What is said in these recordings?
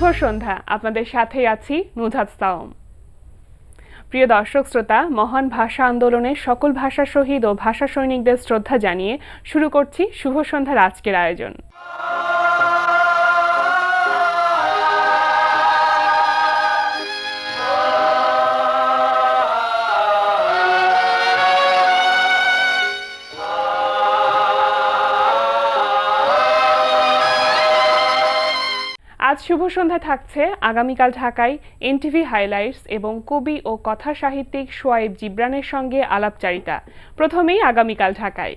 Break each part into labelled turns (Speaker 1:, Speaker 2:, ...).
Speaker 1: শুভ সন্ধ্যা। আপনাদের সাথেই আছি নুধাত সাওম। প্রিয় দর্শক শ্রোতা, মহান ভাষা আন্দোলনের সকল ভাষা শহীদ ও ভাষা সৈনিকদের শ্রদ্ধা জানিয়ে শুরু করছি শুভ সন্ধ্যার আজকের আয়োজন। আজ শুভ সন্ধ্যা থাকছে আগামীকাল ঢাকায় এনটিভি হাইলাইটস এবং কবি ও কথা সাহিত্যিক সোয়াইব জিবরানের সঙ্গে আলাপচারিতা। প্রথমেই আগামীকাল ঢাকায়।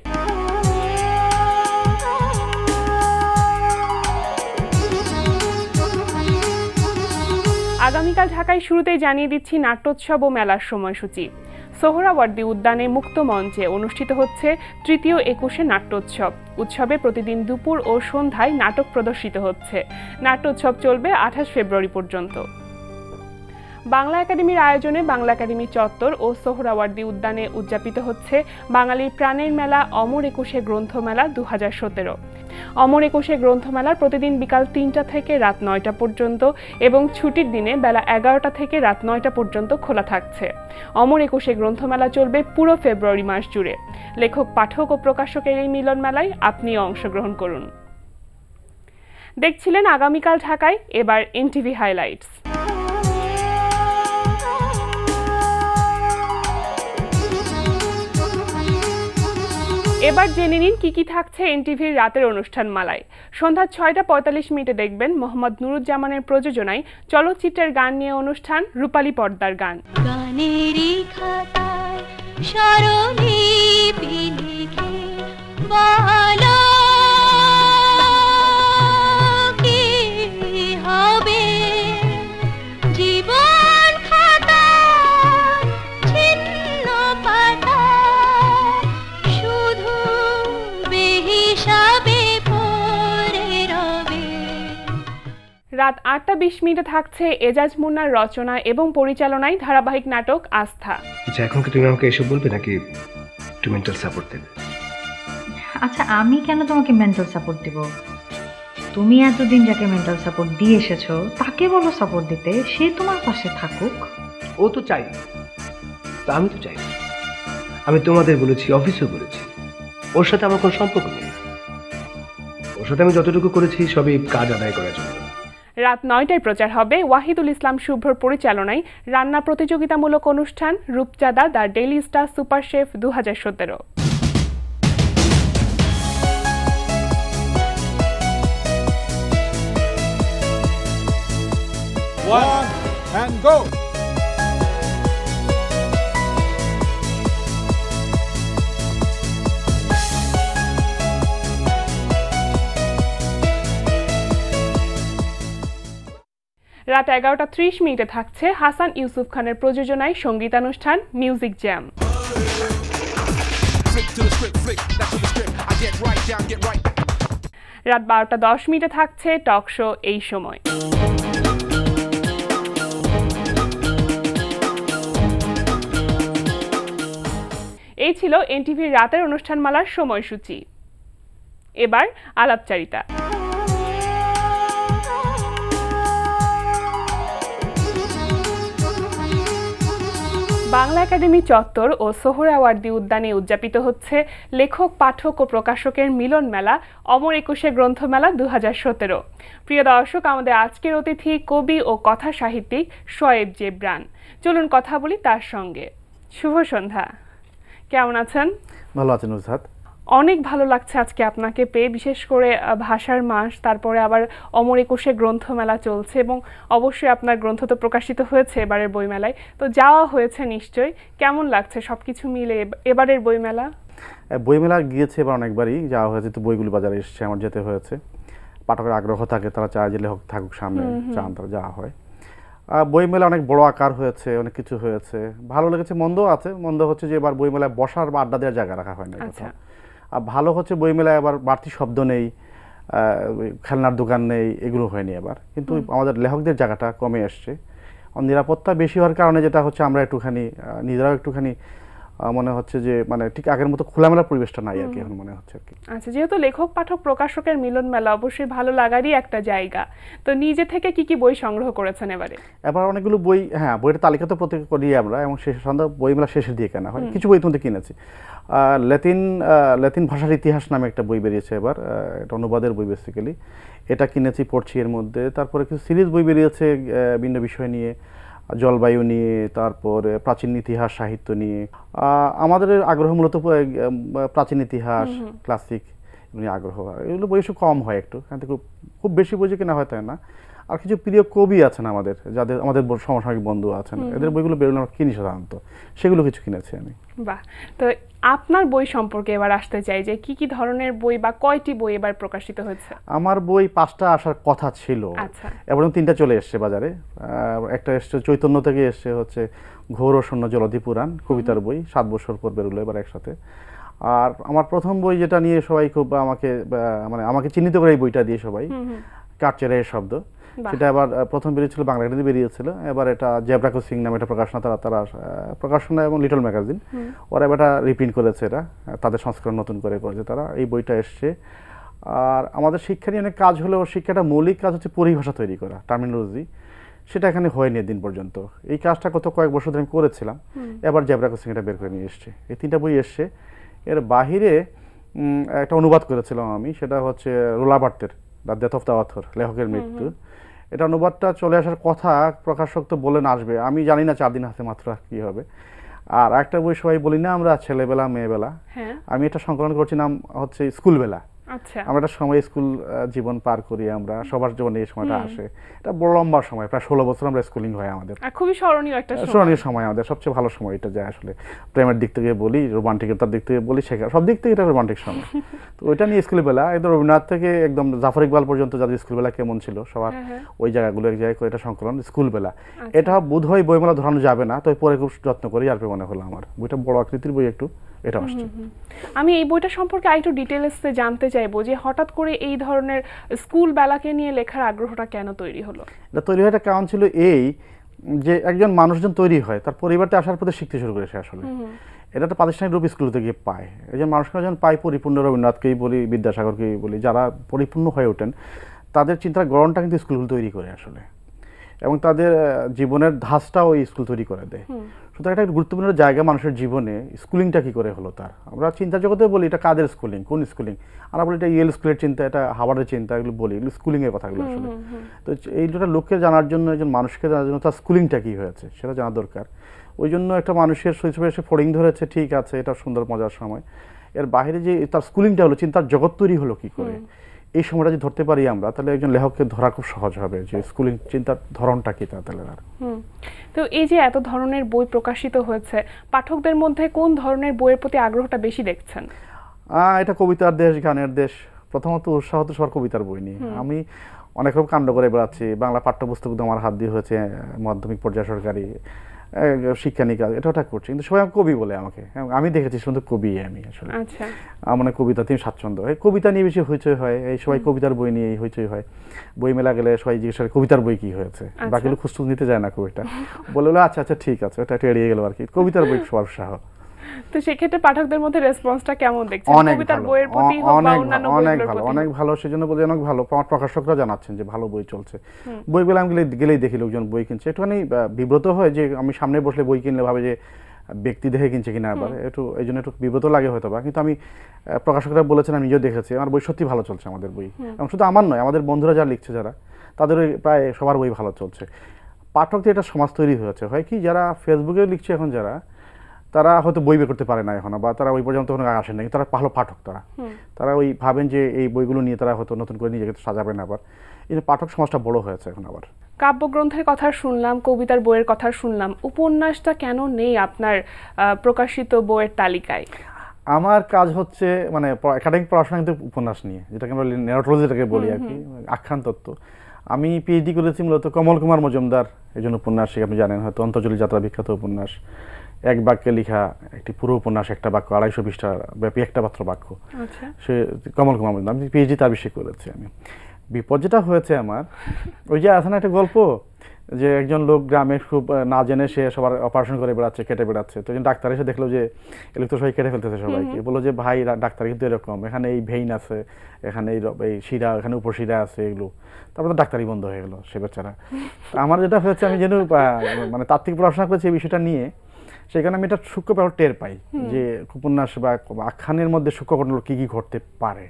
Speaker 1: আগামীকাল ঢাকায় শুরুতেই জানিয়ে দিচ্ছি নাট্যোৎসব ও মেলার সময়সূচি। সোহরাওয়ার্দী উদ্যানে মুক্ত মঞ্চে অনুষ্ঠিত হচ্ছে তৃতীয় ২১শে নাট্যোৎসব। উৎসবে প্রতিদিন দুপুর ও সন্ধ্যায় নাটক প্রদর্শিত হচ্ছে। নাট্যোৎসব চলবে ২৮ ফেব্রুয়ারি পর্যন্ত। বাংলা একাডেমির আয়োজনে বাংলা একাডেমি চত্বর ও সোহরাওয়ার্দী উদ্যানে উদযাপিত হচ্ছে বাঙালির প্রাণের মেলা অমর ২১শে গ্রন্থমেলা ২০১৭। অমর ২১শে গ্রন্থমেলার প্রতিদিন বিকাল ৩টা থেকে রাত ৯টা পর্যন্ত এবং ছুটির দিনে বেলা ১১টা থেকে রাত ৯টা পর্যন্ত খোলা থাকছে। অমর ২১শে গ্রন্থমেলা চলবে পুরো ফেব্রুয়ারি মাস জুড়ে। লেখক, পাঠক ও প্রকাশকের এই মিলন মেলায় আপনিও অংশগ্রহণ করুন। দেখছিলেন আগামীকাল ঢাকায়, এবার এনটিভি হাইলাইটস। এবার জেনে নিন কি কি থাকছে এনটিভির রাতের অনুষ্ঠান মালায়। সন্ধ্যা ৬টা ৪৫ দেখবেন মোহাম্মদ নুরুজ্জামানের প্রযোজনায় চলচ্চিত্রের গান নিয়ে অনুষ্ঠান রূপালী পর্দার গান। রাত ৮টা ২০ থাকছে এজাজ মুন্নার রচনা এবং পরিচালনায় ধারাবাহিক নাটক আস্থা।
Speaker 2: আচ্ছা, এখন কি তুমি আমাকে এসব বলবে নাকি একটু মেন্টাল সাপোর্ট দেবে?
Speaker 3: আচ্ছা, আমি কেন তোমাকে মেন্টাল সাপোর্ট দিব? তুমি এতদিন যাকে মেন্টাল সাপোর্ট দিয়ে এসেছো তাকে বলো সাপোর্ট দিতে, সে তোমার পাশে থাকুক।
Speaker 2: ও তো চাই, আমি তো চাই। আমি তোমাদের বলেছি, অফিসেও বলেছি, ওর সাথে আমার কোনো সম্পর্ক নেই। ওর সাথে আমি যতটুকু করেছি সবই কাজ আদায় করার জন্য।
Speaker 1: রাত ৯টায় প্রচার হবে ওয়াহিদুল ইসলাম শুভ্রর পরিচালনায় রান্না প্রতিযোগিতামূলক অনুষ্ঠান রূপচাঁদা the daily star super chef ২০১৭। রাত ১১টা ৩০ থাকছে হাসান ইউসুফ খানের প্রযোজনায় সঙ্গীতানুষ্ঠান মিউজিক জ্যাম। রাত ১২টা ১০ থাকছে টক শো এই সময়। এই ছিল এনটিভির রাতের অনুষ্ঠানমালার সময়সূচি। এবার আলাপচারিতা। বাংলা একাডেমি চত্বর ও সোহরাওয়ার্দী উদ্যানে উদযাপিত হচ্ছে লেখক, পাঠক ও প্রকাশকের মিলন মেলা অমর ২১শে গ্রন্থমেলা ২০১৭। প্রিয় দর্শক, আমাদের আজকের অতিথি কবি ও কথা সাহিত্যিক সোয়াইব জিবরান। চলুন কথা বলি তার সঙ্গে। শুভ সন্ধ্যা, কেমন আছেন?
Speaker 4: ভালো আছেন নুজহাত।
Speaker 1: অনেক ভালো লাগছে আজকে আপনাকে পেয়ে, বিশেষ করে ভাষার মাস, তারপরে আবার অমর ২১শে গ্রন্থমেলা চলছে এবং অবশ্যই আপনার গ্রন্থ তো প্রকাশিত হয়েছে এবারের বইমেলায়, তো যাওয়া হয়েছে নিশ্চয়ই। কেমন লাগছে সবকিছু মিলে এবারের বইমেলা?
Speaker 4: বইমেলা গিয়েছে এবার অনেকবারই যাওয়া হয়েছে, তো বইগুলো বাজারে এসেছে, আমার যেতে হয়েছে। পাঠকের আগ্রহ থাকে, তারা চায় যে লেখক থাকুক সামনে, চান তারা যাওয়া হয়। বইমেলা অনেক বড় আকার হয়েছে, অনেক কিছু হয়েছে, ভালো লেগেছে। মন্দও আছে। মন্দ হচ্ছে যে এবার বইমেলায় বসার বা আড্ডা দেওয়ার জায়গা রাখা হয় না। আর ভালো হচ্ছে বইমেলায় আবার বাড়তি শব্দ নেই, খেলনার দোকান নেই, এগুলো হয়নি এবার। কিন্তু আমাদের লেখকদের জায়গাটা কমে আসছে। নিরাপত্তা বেশি হওয়ার কারণে যেটা হচ্ছে আমরা একটুখানি নিজেরাও একটুখানি মনে হচ্ছে যে মানে ঠিক আগের মতো খোলামেলা পরিবেশটা নাই আর কি এখন মনে হচ্ছে আর কি।
Speaker 1: আচ্ছা, যেহেতু লেখক পাঠক প্রকাশকের মিলন মেলা অবশ্যই ভালো লাগারই একটা জায়গা, তো নিজে থেকে কি কি বই সংগ্রহ করেছেন এবারে?
Speaker 4: এবার অনেকগুলো বই, হ্যাঁ বইয়ের তালিকা তো প্রত্যেক করি আমরা, এবং শেষ সন্ধ্যা বইমেলা শেষের দিয়ে কেনা হয়। কিছু বই তোমাদের কিনেছি। ল্যাতিন ভাষার ইতিহাস নামে একটা বই বেরিয়েছে এবার, এটা অনুবাদের বই বেসিক্যালি, এটা কিনেছি, পড়ছি এর মধ্যে। তারপরে কিছু সিরিজ বই বেরিয়েছে ভিন্ন বিষয় নিয়ে, জলবায়ু নিয়ে, তারপরে প্রাচীন ইতিহাস সাহিত্য নিয়ে। আমাদের আগ্রহ মূলত প্রাচীন ইতিহাস, ক্লাসিক নিয়ে আগ্রহ। এগুলো বই একটু কম হয় একটু, কারণ খুব বেশি বই যে কেনা হয় তাই না। আর কিছু প্রিয় কবি আছেন আমাদের, যাদের আমাদের সমসাময়িক বন্ধু আছেন, এদের বইগুলো বেরোলে আমরা কিনি সাধারণত, সেগুলো কিছু কিনেছি আমি।
Speaker 1: বাহ, তো আপনার বই সম্পর্কে এবার আসতে চাই যে কি কি ধরনের বই বা কয়টি বই এবার প্রকাশিত হয়েছে?
Speaker 4: আমার বই 5টা আসার কথা ছিল, এবার 3টা চলে এসছে বাজারে। একটা এসছে চৈতন্য থেকে, এসছে হচ্ছে ঘোর ও শূন্য জলধি পুরাণ, কবিতার বই, 7 বছর পর বেরোলো এবার একসাথে। আর আমার প্রথম বই যেটা নিয়ে সবাই খুব আমাকে চিহ্নিত করে এই বইটা দিয়ে সবাই, কাঠচেরাইয়ের শব্দ, সেটা আবার প্রথম বেরিয়েছিল বাংলা একাডেমি বেরিয়েছিল। এবার এটা জেব্রা ক্রসিং নামে একটা প্রকাশনা, তারা প্রকাশনা এবং লিটল ম্যাগাজিন, ওরা এবার এটা রিপ্রিন্ট করেছে, এটা তাদের সংস্করণ নতুন করে করেছে তারা। এই বইটা এসছে। আর আমাদের শিক্ষা নিয়ে অনেক কাজ হলেও শিক্ষাটা মৌলিক কাজ হচ্ছে পরিভাষা তৈরি করা, টার্মিনোলজি, সেটা এখানে হয়নি দিন পর্যন্ত। এই কাজটা কয়েক বছর ধরে আমি করেছিলাম। এবার জেব্রা ক্রসিং এটা বের করে নিয়ে এসছে। এই 3টা বই এসছে। এর বাহিরে একটা অনুবাদ করেছিলাম আমি, সেটা হচ্ছে রোলাবার্টের the death of the author, লেখকের মৃত্যু। এটা অনুবাদটা চলে আসার কথা, প্রকাশক তো বলেন আসবে, আমি জানি না 4 দিন হাতে মাত্র কি হবে। আর একটা বই সবাই বলি না আমরা, ছেলেবেলা মেয়েবেলা, আমি এটা সংকলন করছি, নাম হচ্ছে স্কুলবেলা। আমরা একটা সময় স্কুল জীবন পার করি, আমরা সবার জীবনে এই সময়টা আসে, এটা বড় লম্বা সময়, প্রায় 16 বছর আমরা স্কুলিং হয় আমাদের, খুবই স্মরণীয় একটা সময় আমাদের, সবচেয়ে ভালো সময় এটা যায় আসলে। প্রেমের দিক থেকে বলি, রোমান্টিকতার দিক থেকে বলি, শেখা সব দিক থেকে এটা রোমান্টিক সময়। তো ওইটা নিয়ে স্কুলবেলা, একদম রবীন্দ্রনাথ থেকে একদম জাফর ইকবাল পর্যন্ত যাদের স্কুলবেলা কেমন ছিল সবার, ওই জায়গাগুলো এক জায়গায় করে এটা সংকলন স্কুলবেলা। এটা বোধ হয় বইমেলা ধরানো যাবে না, তো পরে খুব যত্ন করি আর মনে হলো আমার বইটা বড় আকৃতির বই একটু, এটা আসছে।
Speaker 1: আমি এই বইটা সম্পর্কে আরেকটু ডিটেইলসে জানতে চাইবো যে হঠাৎ করে এই ধরনের স্কুল বেলাকে নিয়ে লেখার আগ্রহটা কেন তৈরি হলো?
Speaker 4: এটা তৈরি হওয়ার কারণ ছিল এই যে একজন মানুষজন তৈরি হয়, তার পরিবারটা আসার পথে শিখতে শুরু করেছে আসলে। এটা একটা প্রাতিষ্ঠানিক রূপ স্কুলতে গিয়ে পায়। একজন মানুষকে যখন পায় পরিপূর্ণ, রবীন্দ্রনাথকেই বলি, বিদ্যাসাগরকেই বলি, যারা পরিপূর্ণ হয়ে ওঠেন, তাদের চিন্তার গড়নটা কিন্তু স্কুলগুলো তৈরি করে আসলে, এবং তাদের জীবনের ধাঁচটাও ওই স্কুল তৈরি করে দেয়। সুতরাং একটা গুরুত্বপূর্ণ জায়গা মানুষের জীবনে। স্কুলিংটা কি করে হলো তার, আমরা চিন্তা জগতে বলি এটা কাদের স্কুলিং, কোন স্কুলিং, আমরা বলি এটা ইয়েল স্কুলের চিন্তা, এটা হার্ভার্ডের চিন্তা, এগুলো বলি, এগুলো স্কুলিংয়ের কথাগুলো আসলে। তো এই দুটো লোককে জানার জন্য, একজন মানুষকে জানার জন্য তার স্কুলিংটা কী হয়েছে সেটা জানা দরকার। ওই জন্য একটা মানুষের শৈশবে এসে ফোর্ডিং ধরেছে, ঠিক আছে, এটা সুন্দর মজার সময়। এর বাইরে যে তার স্কুলিংটা হলো, চিন্তার জগৎ তৈরি হলো কী করে, এই সময়টা যদি ধরতে পারি আমরা, তাহলে একজন লেখককে ধরা খুব সহজ হবে যে স্কুলিং চিন্তার ধরনটা কি তাহলে।
Speaker 1: তো এই যে এত ধরনের বই প্রকাশিত হয়েছে, পাঠকদের মধ্যে কোন ধরনের বইয়ের প্রতি আগ্রহটা বেশি দেখছেন?
Speaker 4: এটা কবিতার দেশ, গানের দেশ। প্রথমত উৎসাহ তো সবার কবিতার বই নিয়ে। আমি অনেক রকম কাণ্ড করে বেড়াচ্ছি। বাংলা পাঠ্যপুস্তক আমার হাত দিয়ে হয়েছে, মাধ্যমিক পর্যায়ে সরকারি শিক্ষা নিকাশ, এটা ওটা করছি, কিন্তু সবাই কবি বলে আমাকে, আমি দেখেছি শুধু কবি আমি আসলে। মানে কবিতা তিনি স্বাচ্ছন্দ্য, এই কবিতা নিয়ে বেশি হইচই হয়, এই সবাই কবিতার বই নিয়ে হইচই হয়। বই মেলা গেলে সবাই জিজ্ঞেস করে কবিতার বই কি হয়েছে, বাকিগুলো খুঁজতে নিতে যায় না খুব একটা, বলে আচ্ছা আচ্ছা ঠিক আছে, ওটা একটু এড়িয়ে গেল আর কি। কবিতার বই সবার উৎসাহ।
Speaker 1: তো সেক্ষেত্রে পাঠকদের মধ্যে রেসপন্সটা কেমন দেখছেন কবিতার বইয়ের প্রতি বা অন্যান্য বইগুলোর প্রতি?
Speaker 4: অনেক ভালো, সেজন্য বলি অনেক ভালো। প্রকাশকরা জানাচ্ছেন যে ভালো বই চলছে। বইগুলো আমি গেলেই দেখি লোকজন বই কিনছে, একটুখানি বিব্রত হয় যে আমি সামনে বসলে বই কিনলে ভাবে যে ব্যক্তি দেখে কিনছে কিনা, আবার একটু এই জন্য একটু বিব্রত লাগে হয়তো বা, কিন্তু আমি প্রকাশকরা বলেছেন, আমি নিজেও দেখেছি আমার বই সত্যি ভালো চলছে, আমাদের বই। এবং শুধু আমার নয়, আমাদের বন্ধুরা যারা লিখছে, যারা, তাদের প্রায় সবার বই ভালো চলছে। পাঠকদের একটা সমাজ তৈরি হয়েছে, হয় কি যারা ফেসবুকে লিখছে এখন, যারা তারা হয়তো বই বের করতে পারে না এখনো, বা তারা ওই পর্যন্ত আসেন না, তারা ভালো পাঠক, তারা ওই ভাবেন যে এই বইগুলো নিয়ে তারা হয়তো নতুন করে নিজেকে সাজাবেন। আবার এই পাঠক সমাজটা বড় হয়েছে এখন। আবার
Speaker 1: কাব্যগ্রন্থের কথা শুনলাম, কবিতার বইয়ের কথা শুনলাম, উপন্যাসটা কেন নেই আপনার প্রকাশিত বইয়ের তালিকায়?
Speaker 4: আমার কাজ হচ্ছে মানে একাডেমিক পড়াশোনা কিন্তু উপন্যাস নিয়ে, যেটাকে আমরা ন্যারেটলজি যেটাকে বলি আর কি, আখ্যান তত্ত্ব। আমি পিএইচডি করেছি মূলত কমল কুমার মজুমদার, একজন উপন্যাসিক, আপনি জানেন হয়তো, অন্তর্জলি যাত্রা বিখ্যাত উপন্যাস, এক বাক্যে লেখা একটি পুরো উপন্যাস, একটা বাক্য, 250 পৃষ্ঠা ব্যাপী একটা মাত্র বাক্য। সে কমল কুমার মজুমদার, আমি পিএইচডি তার বিষয়ে করেছি। আমি বিপদ যেটা হয়েছে আমার, ওই যে আছে না একটা গল্প যে একজন লোক গ্রামে খুব না জেনে সে সবার অপারেশন করে বেড়াচ্ছে, কেটে বেড়াচ্ছে। তো একজন ডাক্তার এসে দেখলো যে এগুলো তো সবাই কেটে ফেলতেছে সবাইকে, বললো যে ভাই ডাক্তার কিন্তু এরকম, এখানে এই ভেইন আছে, এখানে এই শিরা, এখানে উপশিরা আছে, এগুলো। তারপরে তো ডাক্তারই বন্ধ হয়ে গেলো সে বেচারা। আমার যেটা হয়েছে, আমি যেন মানে তাত্ত্বিক পড়াশোনা করেছি এই বিষয়টা নিয়ে, সেখানে আমি এটা সূক্ষ্ম ব্যাপার টের পাই যে উপন্যাস বা আখ্যানের মধ্যে সূক্ষ্ম ঘটনা কী কী ঘটতে পারে।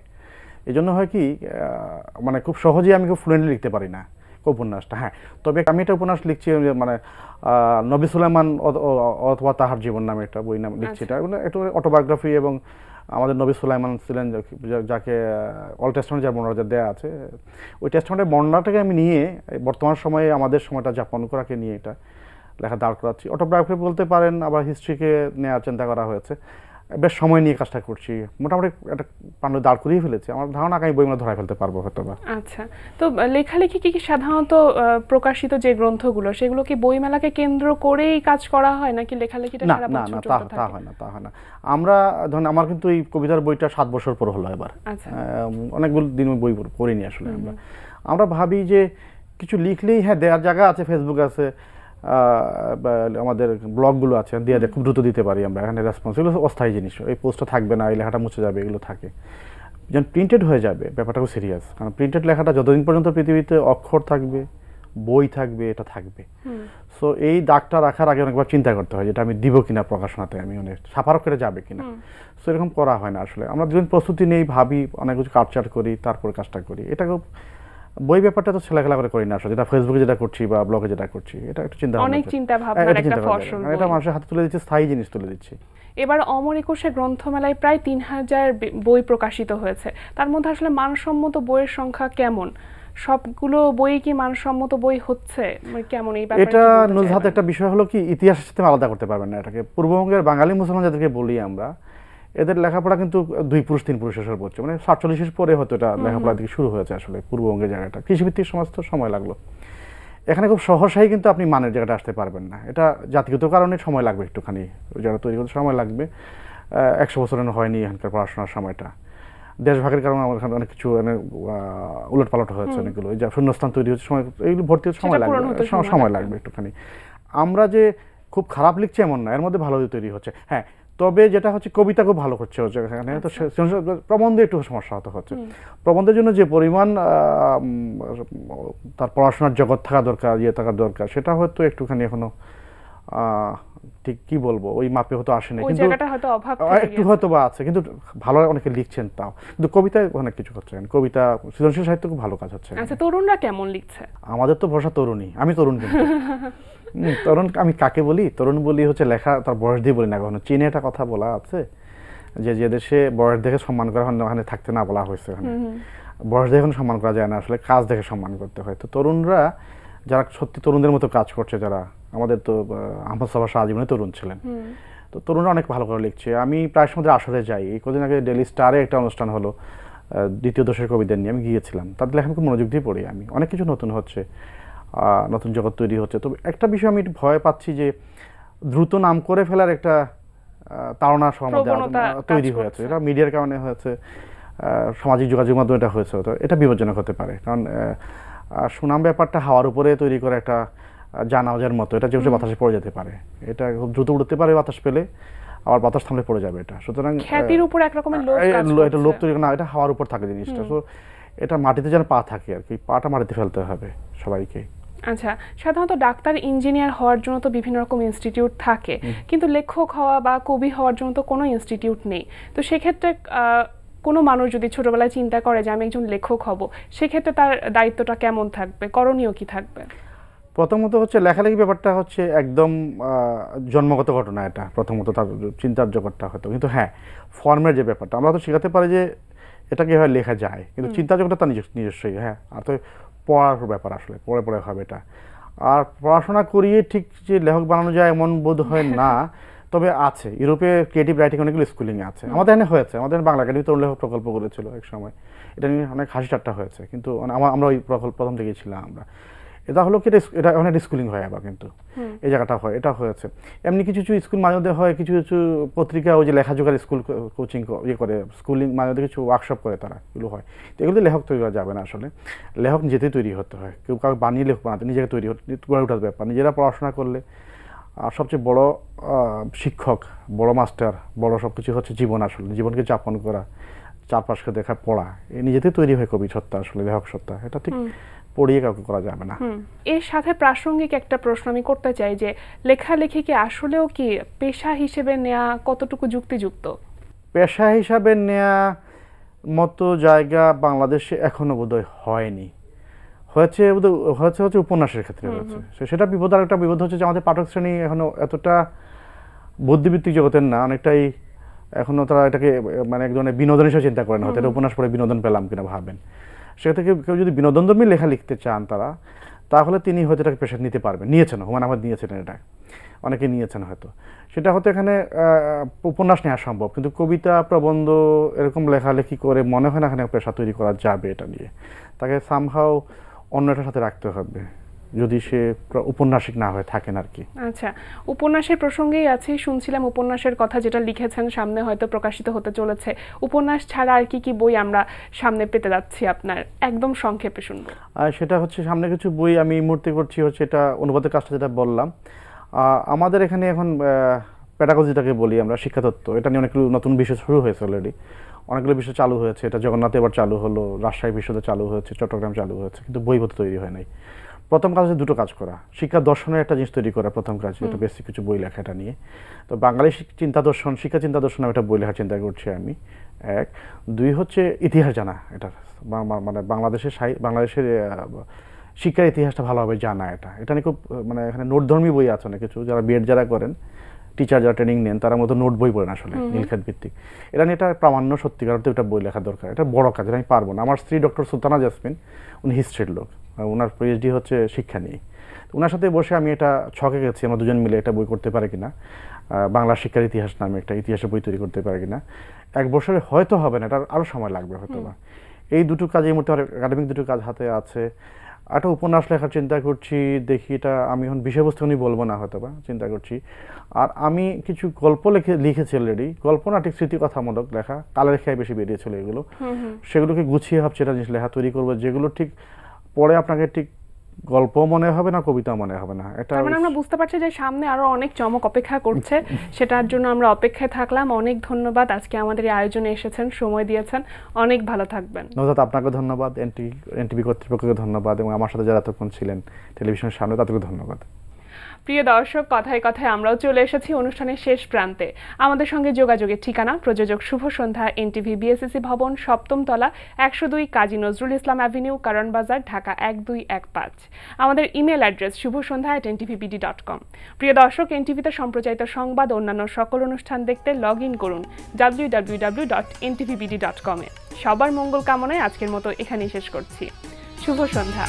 Speaker 4: এই জন্য হয় কি, মানে খুব সহজেই আমি খুব ফ্লুয়েন্টলি লিখতে পারি না উপন্যাসটা। হ্যাঁ, তবে আমি একটা উপন্যাস লিখছি, মানে নবী সুলাইমান অথবা তাহার জীবন নামে একটা বই নাম লিখছি। এটা একটু অটোবায়োগ্রাফি, এবং আমাদের নবী সুলাইমান ছিলেন যাকে অল টেস্টামেন্ট যার বর্ণনা দেওয়া আছে, ওই টেস্টামেন্টের বর্ণনাটাকে আমি নিয়ে বর্তমান সময়ে আমাদের সময়টা যাপন করাকে নিয়ে এটা লেখা দাঁড় করাচ্ছি। অটোবায়োগ্রাফি বলতে পারেন, আবার হিস্ট্রিকে নেওয়ার চিন্তা করা হয়েছে। বেশ সময় নিয়ে কাজটা করছি, মোটামুটি একটা পান্ডু দাঁড় করিয়ে ফেলেছি। আমার ধারণা আমি বইগুলো ধরাই ফেলতে পারবো হয়তো বা।
Speaker 1: আচ্ছা, তো লেখালেখি কি সাধারণত প্রকাশিত যে গ্রন্থগুলো সেগুলো কি বইমেলাকে কেন্দ্র করেই কাজ করা হয়, নাকি লেখালেখিটা সারা বছর চলতে থাকে?
Speaker 4: তা হয় না, তা হয় না। আমরা ধরেন, আমার কিন্তু এই কবিতার বইটা 7 বছর পর হলো এবার।
Speaker 1: আচ্ছা,
Speaker 4: অনেকগুলো দিন বই পড়িনি আসলে। আমরা ভাবি যে কিছু লিখলেই, হ্যাঁ দেওয়ার জায়গা আছে, ফেসবুক আছে, আমাদের ব্লগগুলো আছে, দিয়ে খুব দ্রুত দিতে পারি আমরা। এখানে রেসপন্স, এগুলো অস্থায়ী জিনিস, এই পোস্টটা থাকবে না, এই লেখাটা মুছে যাবে, এগুলো থাকে। যখন প্রিন্টেড হয়ে যাবে ব্যাপারটা খুব সিরিয়াস, কারণ প্রিন্টেড লেখাটা যতদিন পর্যন্ত পৃথিবীতে অক্ষর থাকবে, বই থাকবে, এটা থাকবে। সো এই দাগটা রাখার আগে অনেকবার চিন্তা করতে হয়, যেটা আমি দিব কিনা প্রকাশনাতে, আমি অনেক সাফারক করে যাবে কিনা। সো এরকম করা হয় না আসলে। আমরা যখন প্রস্তুতি নেই, ভাবি, অনেক কিছু কাটচাট করি, তারপর কাজটা করি। এটা খুব, বই ব্যাপারটা তো ছেলেখেলা করে করি না আসলে, যেটা ফেসবুকে যেটা করছি বা ব্লগে যেটা করছি, এটা একটু চিন্তা
Speaker 1: অনেক চিন্তা ভাবনার একটা ফসল।
Speaker 4: এটা মানুষের হাতে তুলে দিচ্ছি, স্থায়ী জিনিস তুলে দিচ্ছি।
Speaker 1: এবার অমর একুশে গ্রন্থমেলায় প্রায় 3000 বই প্রকাশিত হয়েছে। তার মধ্যে আসলে মানসম্মত বইয়ের সংখ্যা কেমন? সবগুলো বই কি মানসম্মত বই হচ্ছে কেমন? এই ব্যাপারে
Speaker 4: এটা নুজহাত একটা বিষয় হলো কি, ইতিহাসের সাথে আলাদা করতে পারবেন না এটাকে। পূর্ববঙ্গের বাঙালি মুসলমান যাদেরকে বলি আমরা, এদের লেখাপড়া কিন্তু 2 পুরুষ 3 পুরুষের সর্বোচ্চ, মানে 47 পরে হয়তো এটা লেখাপড়া দিকে শুরু হয়েছে আসলে পূর্ববঙ্গের জায়গাটা। কৃষিভিত্তিক সমাজ তো সময় লাগলো। এখানে খুব সহসাই কিন্তু আপনি মানের জায়গাটা আসতে পারবেন না, এটা জাতিগত কারণে সময় লাগবে একটুখানি, জায়গা তৈরি করতে সময় লাগবে। 100 বছরের হয়নি এখানকার পড়াশোনার সময়টা। দেশভাগের কারণে আমার এখানে অনেক কিছু উলটপালট হয়েছে, অনেকগুলো এই যে শূন্যস্থান তৈরি হচ্ছে, সময় এইগুলো ভর্তি হতে সময় লাগবে একটুখানি। আমরা যে খুব খারাপ লিখছি এমন না, এর মধ্যে ভালো তৈরি হচ্ছে। হ্যাঁ, তবে যেটা হচ্ছে, কবিতা খুব ভালো হচ্ছে এখানে, তো প্রবন্ধে একটু সমস্যা হচ্ছে। প্রবন্ধের জন্য যে পরিমাণ তার পড়াশোনার জগৎ থাকা দরকার, থাকা দরকার, সেটা হয়তো একটুখানি এখনো ঠিক কি বলবো, ওই মাপে হয়তো আসে না, কিন্তু একটু হয়তো বা আছে, কিন্তু ভালো অনেকে লিখছেন তাও। কিন্তু কবিতায় অনেক কিছু হচ্ছে, কবিতা, সৃজনশীল সাহিত্য খুব ভালো কাজ হচ্ছে।
Speaker 1: আচ্ছা, তরুণরা কেমন লিখছে?
Speaker 4: আমাদের তো ভরসা তরুণী, আমি তরুণ কিন্তু তরুণ আমি কাকে বলি? তরুণ বলি হচ্ছে লেখা তার বয়স দিয়ে বলি না কখনো। চীনে একটা কথা বলা আছে যে, যে দেশে বয়স দেখে সম্মান করা হয় ওখানে থাকতে না বলা হয়েছে। ওখানে বয়স দেখে সম্মান করা যায় না, আসলে কাজ দেখে সম্মান করতে হয়। তো তরুণরা যারা সত্যি তরুণদের মতো কাজ করছে, যারা আমাদের তো আহমদ সাবা শাহ জীবনে তরুণ ছিলেন, তো তরুণরা অনেক ভালো করে লিখছে। আমি প্রায় সময় আসরে যাই, এই কদিন আগে ডেইলি স্টারে একটা অনুষ্ঠান হলো দ্বিতীয় দশের কবিদের নিয়ে, আমি গিয়েছিলাম। তাদের লেখা খুব মনোযোগ দিয়ে পড়ি আমি, অনেক কিছু নতুন হচ্ছে, নতুন জগৎ তৈরি হচ্ছে। তবে একটা বিষয় আমি একটু ভয় পাচ্ছি যে দ্রুত নাম করে ফেলার একটা তাড়না সমাজে তৈরি হয়েছে, এটা মিডিয়ার কারণে হয়েছে, সামাজিক যোগাযোগ মাধ্যমে এটা হয়েছে, তো এটা বিপজ্জনক হতে পারে। কারণ সুনাম ব্যাপারটা হাওয়ার উপরে তৈরি করে একটা জানাওয়াজের মতো, এটা যে বাতাসে পড়ে যেতে পারে, এটা খুব দ্রুত উড়তে পারে বাতাস পেলে, আবার বাতাস থামলে পড়ে যাবে এটা। সুতরাং
Speaker 1: খ্যাতির উপর একরকমের
Speaker 4: এটা লোভ তৈরি না, এটা হাওয়ার উপর থাকে জিনিসটা। তো এটা মাটিতে যেন পা থাকে আর কি, পাটা মাটিতে ফেলতে হবে সবাইকে।
Speaker 1: আচ্ছা, সাধারণত ডাক্তার, ইঞ্জিনিয়ার হওয়ার জন্য তো বিভিন্ন রকম ইনস্টিটিউট থাকে, কিন্তু লেখক হওয়া বা কবি হওয়ার জন্য তো কোনো ইনস্টিটিউট নেই। তো সেক্ষেত্রে কোনো মানুষ যদি ছোটবেলায় চিন্তা করে যে আমি একজন লেখক হব, সেক্ষেত্রে তার দায়িত্বটা কেমন থাকবে, করণীয় কি থাকবে?
Speaker 4: প্রথমত হচ্ছে লেখালেখি ব্যাপারটা হচ্ছে একদম জন্মগত ঘটনা, এটা প্রথমত তার চিন্তার জগৎটা হয়তো। কিন্তু হ্যাঁ, ফর্মের যে ব্যাপারটা আমরা তো শেখাতে পারি যে এটা কীভাবে লেখা যায়, কিন্তু চিন্তার জগৎটা তার নিজস্বই। হ্যাঁ, আর তো পড়ার ব্যাপার, আসলে পড়ে পড়ে হবে এটা। আর পড়াশোনা করিয়ে ঠিক যে লেখক বানানো যায় এমন বোধ হয় না, তবে আছে। ইউরোপে ক্রিয়েটিভ রাইটিং অনেকগুলো স্কুলিং আছে, আমাদের এখানে হয়েছে। আমাদের বাংলা একাডেমি তরুণ লেখক প্রকল্প করেছিল এক সময়, এটা নিয়ে অনেক হাসি ঠাট্টা হয়েছে, কিন্তু আমরা ওই প্রকল্প প্রথম থেকেই ছিলাম আমরা। এটা হলো কি এটা অনেক স্কুলিং হয় আবার, কিন্তু এই জায়গাটা হয়, এটা হয়েছে। এমনি কিছু কিছু স্কুল মাঝে মধ্যে হয়, কিছু কিছু পত্রিকা ওই যে লেখাজোখার স্কুল কোচিং ইয়ে করে, স্কুলিং মাঝে মধ্যে কিছু ওয়ার্কশপ করে, তারা এগুলো হয়। তো এগুলো লেখক তৈরি করা যাবে না আসলে, লেখক নিজেতেই তৈরি হতে হয়, কেউ কাউকে বানিয়ে লেখক বানাতে, নিজেকে তৈরি গড়ে ওঠার ব্যাপার। নিজেরা পড়াশোনা করলে, আর সবচেয়ে বড় শিক্ষক, বড় মাস্টার, বড় সব কিছু হচ্ছে জীবন। আসলে জীবনকে যাপন করা, চারপাশকে দেখা, পড়া, এই নিজেতেই তৈরি হয় কবি সত্তা, আসলে লেখক সত্তা। এটা ঠিক পড়িয়ে কাউকে করা যাবে না।
Speaker 1: এর সাথে প্রাসঙ্গিক একটা প্রশ্ন আমি করতে চাই যে লেখালেখি কি আসলেও কি পেশা হিসেবে নেওয়া কতটুকু যুক্তিযুক্ত?
Speaker 4: পেশা হিসাবে নেওয়া মতো জায়গা বাংলাদেশে এখনো বোধহয় হয়নি। হয়েছে হচ্ছে উপন্যাসের ক্ষেত্রে হয়েছে, সেটা বিপদ। আর একটা বিপদ হচ্ছে যে আমাদের পাঠক শ্রেণী এখনো এতটা বুদ্ধিবৃত্তিক জগতের না, অনেকটাই এখনো তারা এটাকে মানে এক ধরনের বিনোদন হিসেবে চিন্তা করেন, হয়তো এটা উপন্যাস পড়ে বিনোদন পেলাম কিনা ভাবেন। সেটা থেকে কেউ যদি বিনোদনধর্মী লেখা লিখতে চান তারা, তাহলে তিনি হয়তো এটাকে পেশা নিতে পারবেন, নিয়েছেন, হুমায়ুন আহমেদ নিয়েছেন, এটা অনেকে নিয়েছেন হয়তো। সেটা হয়তো এখানে উপন্যাস নেওয়া সম্ভব, কিন্তু কবিতা, প্রবন্ধ এরকম লেখালেখি করে মনে হয় না এখানে পেশা তৈরি করা যাবে। এটা নিয়ে তাকে সামহাও অন্যটার সাথে রাখতে হবে, যদি সে উপন্যাসিক না হয়ে থাকেন আর কি।
Speaker 1: আচ্ছা, উপন্যাসের প্রসঙ্গেই আছে, শুনছিলাম উপন্যাসের কথা যেটা লিখেছেন সামনে হয়তো প্রকাশিত হতে চলেছে। উপন্যাস ছাড়া আর কি কি বই আমরা সামনে পেতে যাচ্ছি আপনার, একদম সংক্ষেপে শুনবো।
Speaker 4: সেটা হচ্ছে সামনে কিছু বই আমি এই মুহূর্তে করছি, হচ্ছে এটা অনুবাদের কাজটা যেটা বললাম। আমাদের এখানে এখন প্যাডাগজিটাকে বলি আমরা, শিক্ষাতত্ত্ব, এটা নিয়ে অনেকগুলো নতুন বিষয় শুরু হয়েছে অলরেডি, অনেকগুলো বিষয় চালু হয়েছে। এটা জগন্নাথে এবার চালু হলো, রাজশাহী বিশ্বতে চালু হয়েছে, চট্টগ্রাম চালু হয়েছে, কিন্তু বইপত্র তৈরি হয় নাই। প্রথম কাজ হচ্ছে দুটো কাজ করা, শিক্ষা দর্শনের একটা জিনিস তৈরি করা প্রথম কাজ, এটা বেসিক কিছু বই লেখা এটা নিয়ে। তো বাঙালি চিন্তা দর্শন, শিক্ষা চিন্তা দর্শন, একটা বই লেখার চিন্তা করছি আমি। এক, দুই হচ্ছে ইতিহাস জানা, এটা মানে বাংলাদেশের শিক্ষার ইতিহাসটা ভালোভাবে জানা। এটা নিয়ে খুব মানে এখানে নোটধর্মী বই আছে অনেক কিছু, যারা বিএড যারা করেন, টিচার যারা ট্রেনিং নেন, তারা মতো নোট বই পড়েন আসলে নীলক্ষেত ভিত্তিক। এটা নিয়ে এটা প্রামাণ্য সত্যিকার অর্থে একটা বই লেখা দরকার, এটা বড় কাজ, এটা আমি পারবো না। আমার স্ত্রী ডক্টর সুলতানা জাসমিন, উনি হিস্ট্রির লোক, ওনার পিএইচডি হচ্ছে শিক্ষা নিয়ে। ওনার সাথে বসে আমি এটা ছকে গেছি, আমরা দুজন মিলে একটা বই করতে পারে কিনা, বাংলা শিক্ষার ইতিহাস নামে একটা ইতিহাসের বই তৈরি করতে পারে কিনা। 1 বছরে হয়তো হবে না, এটা আরও সময় লাগবে হয়তো বা। এই দুটো কাজ এই মুহূর্তে একাডেমিক দুটো কাজ হাতে আছে। একটা উপন্যাস লেখার চিন্তা করছি, দেখি এটা আমি এখন বিষয়বস্তু নিয়ে বলবো না হয়তো বা, চিন্তা করছি। আর আমি কিছু গল্প লিখেছি অলরেডি, গল্প না ঠিক স্মৃতিকথামূলক লেখা, কালের খেয়ায় বেশি বেরিয়েছিল এগুলো, সেগুলোকে গুছিয়ে ভাবছি এটা জিনিস লেখা তৈরি করবো, যেগুলো ঠিক পরে আপনাকে ঠিক গল্প মনে হবে না, কবিতা মনে হবে না। এটা
Speaker 1: মানে আমরা বুঝতে পারছি যে সামনে আরো অনেক চমক অপেক্ষা করছে, সেটার জন্য আমরা অপেক্ষায় থাকলাম। অনেক ধন্যবাদ, আজকে আমাদের এই আয়োজনে এসেছেন, সময় দিয়েছেন, অনেক ভালো থাকবেন।
Speaker 4: নজরত, আপনাকে ধন্যবাদ, এনটিভি কর্তৃপক্ষকে ধন্যবাদ, এবং আমার সাথে যারা এতক্ষণ ছিলেন টেলিভিশনের সামনে তাদেরকে ধন্যবাদ।
Speaker 1: প্রিয় দর্শক, কথায় কথায় আমরাও চলে এসেছি অনুষ্ঠানের শেষ প্রান্তে। আমাদের সঙ্গে যোগাযোগের ঠিকানা প্রযোজক শুভ সন্ধ্যা, এনটিভি বিএসসি ভবন, 7ম তলা, 102 কাজী নজরুল ইসলাম অ্যাভিনিউ, কারণ বাজার, ঢাকা 1215। আমাদের ইমেল অ্যাড্রেস shubhosondha@ntvbd.com। প্রিয় দর্শক, এনটিভিতে সম্প্রচারিত সংবাদ অন্যান্য সকল অনুষ্ঠান দেখতে লগ ইন করুন www.ntvbd.com-এ। সবার মঙ্গল কামনায় আজকের মতো এখানেই শেষ করছি। শুভ সন্ধ্যা।